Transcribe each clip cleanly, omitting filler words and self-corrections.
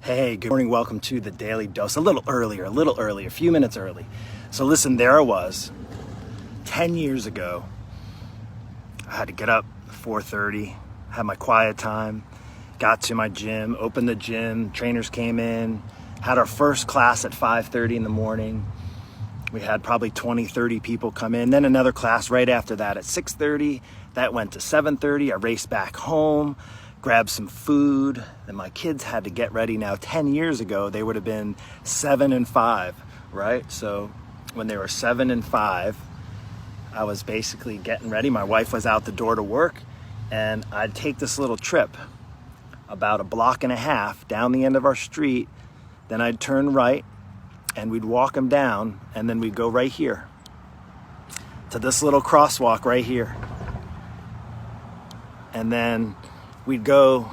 Hey, good morning. Welcome to the Daily Dose. A little earlier, a few minutes early. So listen, there I was 10 years ago. I had to get up at 4:30, had my quiet time, got to my gym, opened the gym, trainers came in, had our first class at 5:30 in the morning. We had probably 20, 30 people come in. Then another class right after that at 6:30. That went to 7:30. I raced back home, grabbed some food. Then my kids had to get ready. Now 10 years ago, they would have been 7 and 5, right? So when they were 7 and 5, I was basically getting ready. My wife was out the door to work, and I'd take this little trip about a block and a half down the end of our street. Then I'd turn right, and we'd walk them down, and then we'd go right here to this little crosswalk right here. And then we'd go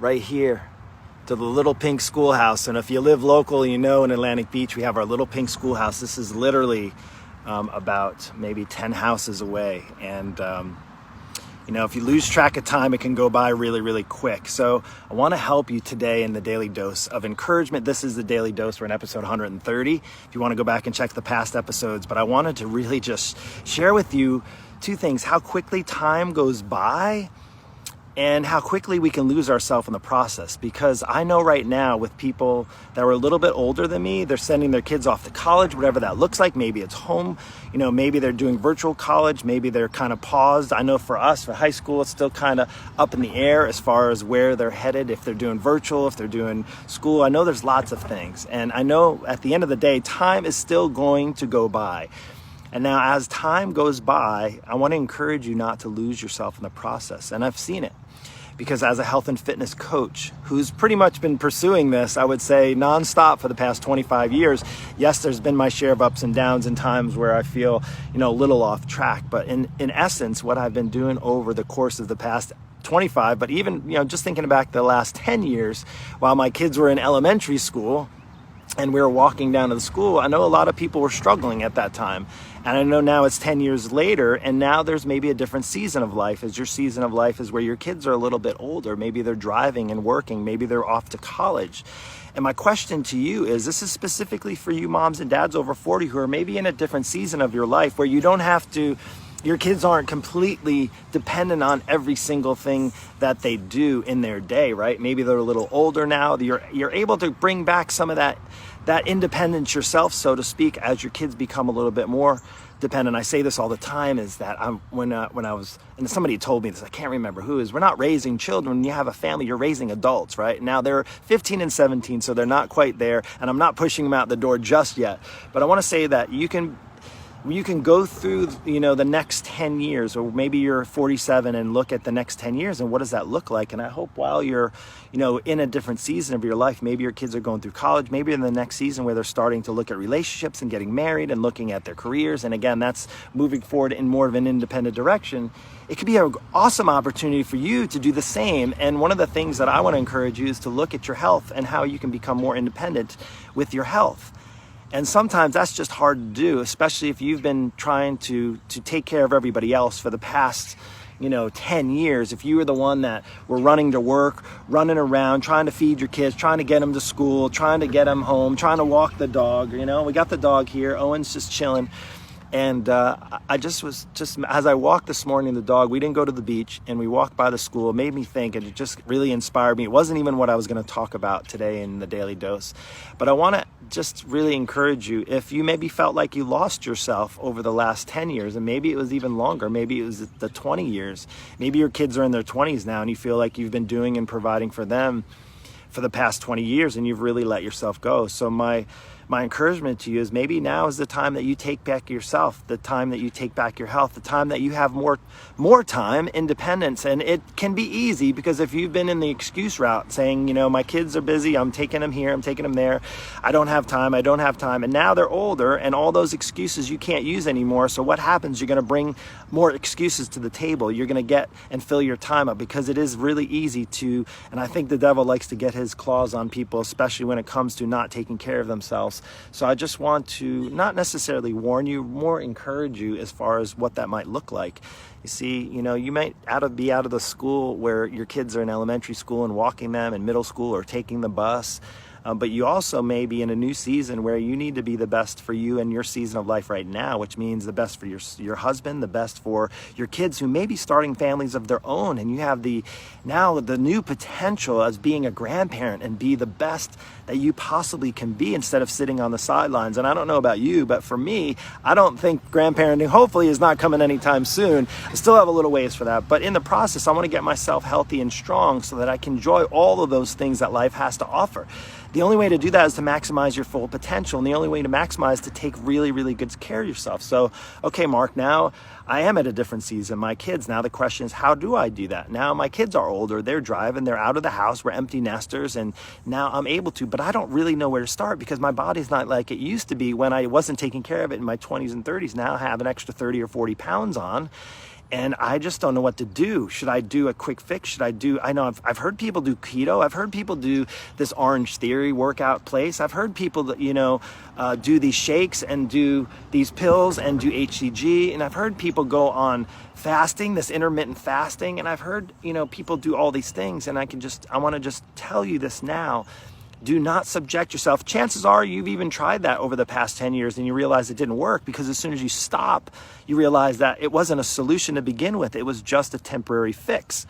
right here to the little pink schoolhouse. And if you live local, you know in Atlantic Beach, we have our little pink schoolhouse. This is literally about maybe 10 houses away. And, if you lose track of time, it can go by really, really quick. So I want to help you today in the Daily Dose of Encouragement. This is the Daily Dose. We're in episode 130. If you want to go back and check the past episodes. But I wanted to really just share with you two things: how quickly time goes by and how quickly we can lose ourselves in the process. Because I know right now with people that were a little bit older than me, they're sending their kids off to college, whatever that looks like. Maybe it's home, maybe they're doing virtual college, maybe they're kind of paused. I know for us, for high school, it's still kind of up in the air as far as where they're headed, if they're doing virtual, if they're doing school. I know there's lots of things. And I know at the end of the day, time is still going to go by. And now as time goes by, I want to encourage you not to lose yourself in the process. And I've seen it. Because as a health and fitness coach who's pretty much been pursuing this, I would say nonstop for the past 25 years, yes, there's been my share of ups and downs and times where I feel, a little off track. But in essence, what I've been doing over the course of the past 25, but even, just thinking back the last 10 years, while my kids were in elementary school and we were walking down to the school, I know a lot of people were struggling at that time. And I know now it's 10 years later, and now there's maybe a different season of life, as your season of life is where your kids are a little bit older. Maybe they're driving and working. Maybe they're off to college. And my question to you is, this is specifically for you moms and dads over 40 who are maybe in a different season of your life where you don't have to, your kids aren't completely dependent on every single thing that they do in their day, right? Maybe they're a little older now. You're able to bring back some of that independence yourself, so to speak, as your kids become a little bit more dependent. I say this all the time, is that when I was, and somebody told me this, I can't remember who, is we're not raising children. When you have a family, you're raising adults, right? Now they're 15 and 17, so they're not quite there, and I'm not pushing them out the door just yet. But I want to say that you can go through, the next 10 years, or maybe you're 47 and look at the next 10 years and what does that look like? And I hope while you're, in a different season of your life, maybe your kids are going through college, maybe in the next season where they're starting to look at relationships and getting married and looking at their careers. And again, that's moving forward in more of an independent direction. It could be an awesome opportunity for you to do the same. And one of the things that I want to encourage you is to look at your health and how you can become more independent with your health. And sometimes that's just hard to do, especially if you've been trying to take care of everybody else for the past, 10 years. If you were the one that were running to work, running around, trying to feed your kids, trying to get them to school, trying to get them home, trying to walk the dog, we got the dog here. Owen's just chilling. And I just as I walked this morning, the dog, we didn't go to the beach, and we walked by the school. It made me think, and it just really inspired me. It wasn't even what I was going to talk about today in the Daily Dose. But I want to just really encourage you, if you maybe felt like you lost yourself over the last 10 years, and maybe it was even longer, maybe it was the 20 years, maybe your kids are in their 20s now, and you feel like you've been doing and providing for them for the past 20 years, and you've really let yourself go. So my encouragement to you is maybe now is the time that you take back yourself, the time that you take back your health, the time that you have more time, independence. And it can be easy, because if you've been in the excuse route saying, my kids are busy, I'm taking them here, I'm taking them there, I don't have time, and now they're older, and all those excuses you can't use anymore. So what happens? You're going to bring more excuses to the table. You're going to get and fill your time up, because it is really easy to, and I think the devil likes to get his claws on people, especially when it comes to not taking care of themselves. else. So I just want to not necessarily warn you, more encourage you as far as what that might look like. You see, you might be out of the school where your kids are in elementary school and walking them, in middle school or taking the bus. But you also may be in a new season where you need to be the best for you in your season of life right now, which means the best for your husband, the best for your kids who may be starting families of their own. And you have the new potential as being a grandparent and be the best that you possibly can be instead of sitting on the sidelines. And I don't know about you, but for me, I don't think grandparenting hopefully is not coming anytime soon. I still have a little ways for that. But in the process, I want to get myself healthy and strong so that I can enjoy all of those things that life has to offer. The only way to do that is to maximize your full potential. And the only way to maximize is to take really, really good care of yourself. So, okay, Mark, now I am at a different season. My kids, now the question is, how do I do that? Now my kids are older, they're driving, they're out of the house, we're empty nesters, and now I'm able to, but I don't really know where to start because my body's not like it used to be when I wasn't taking care of it in my 20s and 30s. Now I have an extra 30 or 40 pounds on. And I just don't know what to do. Should I do a quick fix? I know I've heard people do keto. I've heard people do this Orange Theory workout place. I've heard people that, do these shakes and do these pills and do HCG. And I've heard people go on fasting, this intermittent fasting. And I've heard, people do all these things. And I want to just tell you this now. Do not subject yourself. Chances are you've even tried that over the past 10 years and you realize it didn't work because as soon as you stop, you realize that it wasn't a solution to begin with. It was just a temporary fix.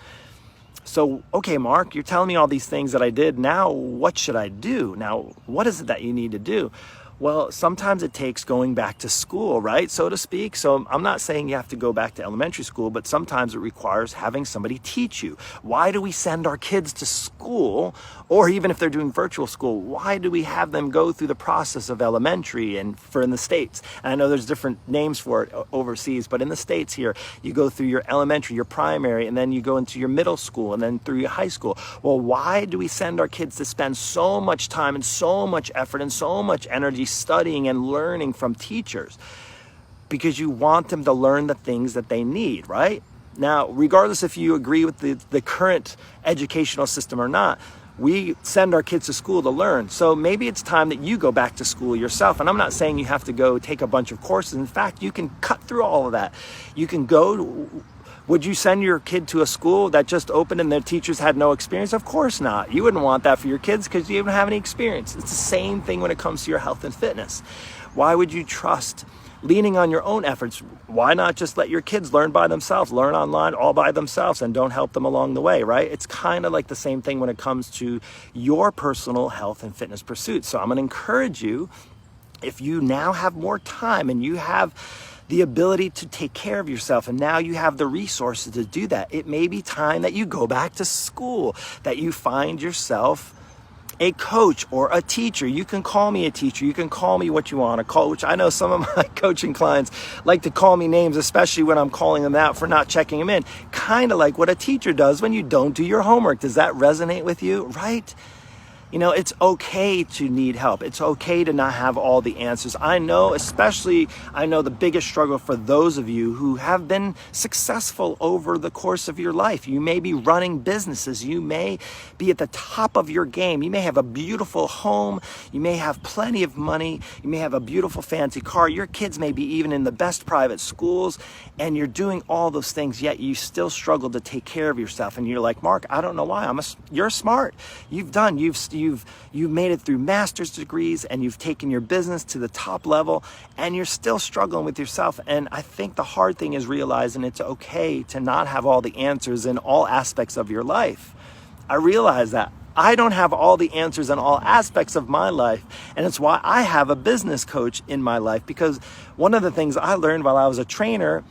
So, okay, Mark, you're telling me all these things that I did. Now, what should I do? Now, what is it that you need to do? Well, sometimes it takes going back to school, right, so to speak. So I'm not saying you have to go back to elementary school, but sometimes it requires having somebody teach you. Why do we send our kids to school? Or even if they're doing virtual school, why do we have them go through the process of elementary and in the States? And I know there's different names for it overseas, but in the States here, you go through your elementary, your primary, and then you go into your middle school and then through your high school. Well, why do we send our kids to spend so much time and so much effort and so much energy studying and learning from teachers? Because you want them to learn the things that they need, right? Now, regardless if you agree with the current educational system or not, we send our kids to school to learn. So maybe it's time that you go back to school yourself. And I'm not saying you have to go take a bunch of courses. In fact, you can cut through all of that. You can go. Would you send your kid to a school that just opened and their teachers had no experience? Of course not. You wouldn't want that for your kids because you don't have any experience. It's the same thing when it comes to your health and fitness. Why would you trust leaning on your own efforts? Why not just let your kids learn by themselves, learn online all by themselves and don't help them along the way, right? It's kind of like the same thing when it comes to your personal health and fitness pursuits. So I'm going to encourage you, if you now have more time and you have the ability to take care of yourself and now you have the resources to do that, it may be time that you go back to school, that you find yourself a coach or a teacher. You can call me a teacher. You can call me what you want to call, which I know some of my coaching clients like to call me names, especially when I'm calling them out for not checking them in. Kind of like what a teacher does when you don't do your homework. Does that resonate with you? Right? It's okay to need help. It's okay to not have all the answers. I know the biggest struggle for those of you who have been successful over the course of your life. You may be running businesses. You may be at the top of your game. You may have a beautiful home. You may have plenty of money. You may have a beautiful fancy car. Your kids may be even in the best private schools, and you're doing all those things, yet you still struggle to take care of yourself. And you're like, Mark, I don't know why. You're smart. You've made it through master's degrees and you've taken your business to the top level and you're still struggling with yourself. And I think the hard thing is realizing it's okay to not have all the answers in all aspects of your life. I realize that. I don't have all the answers in all aspects of my life. And it's why I have a business coach in my life, because one of the things I learned while I was a trainer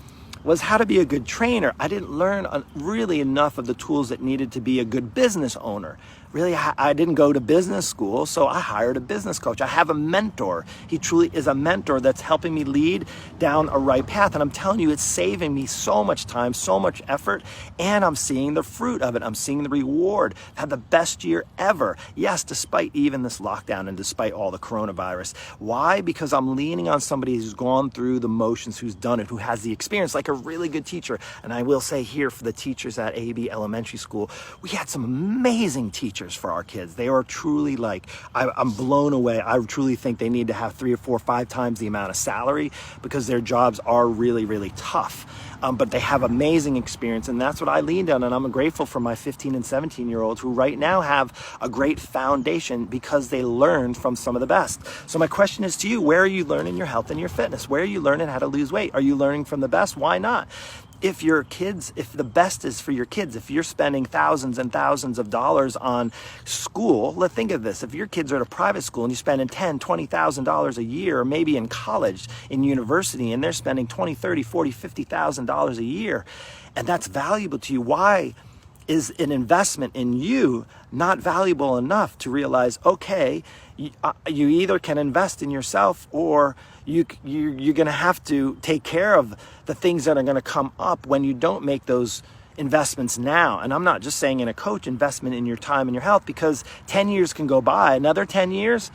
was how to be a good trainer. I didn't learn really enough of the tools that needed to be a good business owner. Really, I didn't go to business school, so I hired a business coach. I have a mentor. He truly is a mentor that's helping me lead down a right path. And I'm telling you, it's saving me so much time, so much effort, and I'm seeing the fruit of it. I'm seeing the reward. I've had the best year ever. Yes, despite even this lockdown and despite all the coronavirus. Why? Because I'm leaning on somebody who's gone through the motions, who's done it, who has the experience, like a really good teacher. And I will say here, for the teachers at AB Elementary School, we had some amazing teachers. teachers for our kids. They are truly like, I'm blown away. I truly think they need to have 3 or 4 or 5 times the amount of salary because their jobs are really, really tough. But they have amazing experience, and that's what I leaned on, and I'm grateful for my 15 and 17-year-olds who right now have a great foundation because they learned from some of the best. So my question is to you, where are you learning your health and your fitness? Where are you learning how to lose weight? Are you learning from the best? Why not? If the best is for your kids, if you're spending thousands and thousands of dollars on school, let's think of this. If your kids are at a private school and you're spending $10,000, $20,000 a year, or maybe in college, in university, and they're spending $20,000, $30,000, $40,000, $50,000 a year, and that's valuable to you, why is an investment in you not valuable enough to realize, okay, you either can invest in yourself or you're going to have to take care of the things that are going to come up when you don't make those investments now. And I'm not just saying in a coach, investment in your time and your health, because 10 years can go by, another 10 years,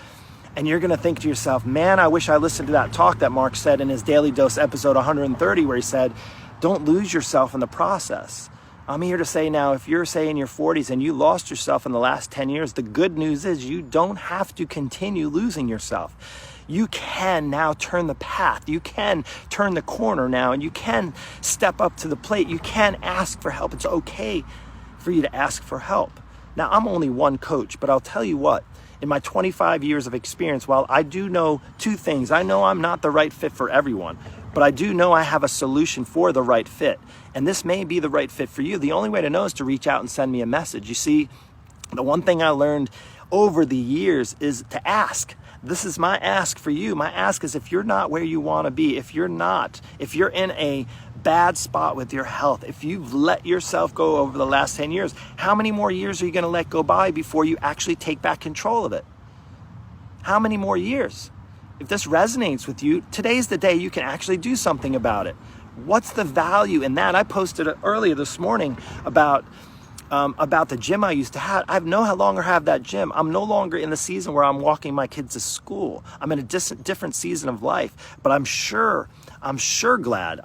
and you're going to think to yourself, man, I wish I listened to that talk that Mark said in his Daily Dose episode 130, where he said, don't lose yourself in the process. I'm here to say now, if you're, say, in your 40s and you lost yourself in the last 10 years, the good news is you don't have to continue losing yourself. You can now turn the path. You can turn the corner now, and you can step up to the plate. You can ask for help. It's okay for you to ask for help. Now, I'm only one coach, but I'll tell you what, in my 25 years of experience, while I do know 2 things, I know I'm not the right fit for everyone, but I do know I have a solution for the right fit. And this may be the right fit for you. The only way to know is to reach out and send me a message. You see, the one thing I learned over the years is to ask. This is my ask for you. My ask is, if you're not where you want to be, if you're in a bad spot with your health, if you've let yourself go over the last 10 years, how many more years are you going to let go by before you actually take back control of it? How many more years? If this resonates with you, today's the day you can actually do something about it. What's the value in that? I posted it earlier this morning about the gym I used to have. I no longer have that gym. I'm no longer in the season where I'm walking my kids to school. I'm in a different season of life, but I'm so glad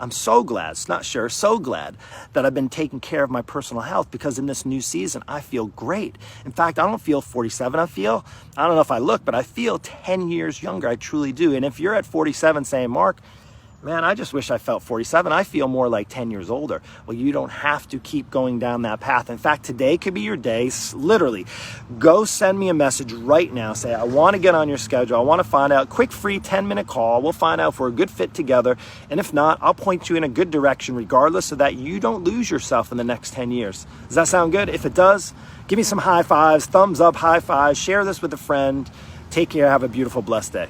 that I've been taking care of my personal health, because in this new season, I feel great. In fact, I don't feel 47. I don't know if I look, but I feel 10 years younger. I truly do. And if you're at 47 saying, Mark, man, I just wish I felt 47. I feel more like 10 years older. Well, you don't have to keep going down that path. In fact, today could be your day. Literally, go send me a message right now. Say, I want to get on your schedule. I want to find out. Quick, free 10-minute call. We'll find out if we're a good fit together. And if not, I'll point you in a good direction regardless, so that you don't lose yourself in the next 10 years. Does that sound good? If it does, give me some high fives, thumbs up, high fives. Share this with a friend. Take care. Have a beautiful, blessed day.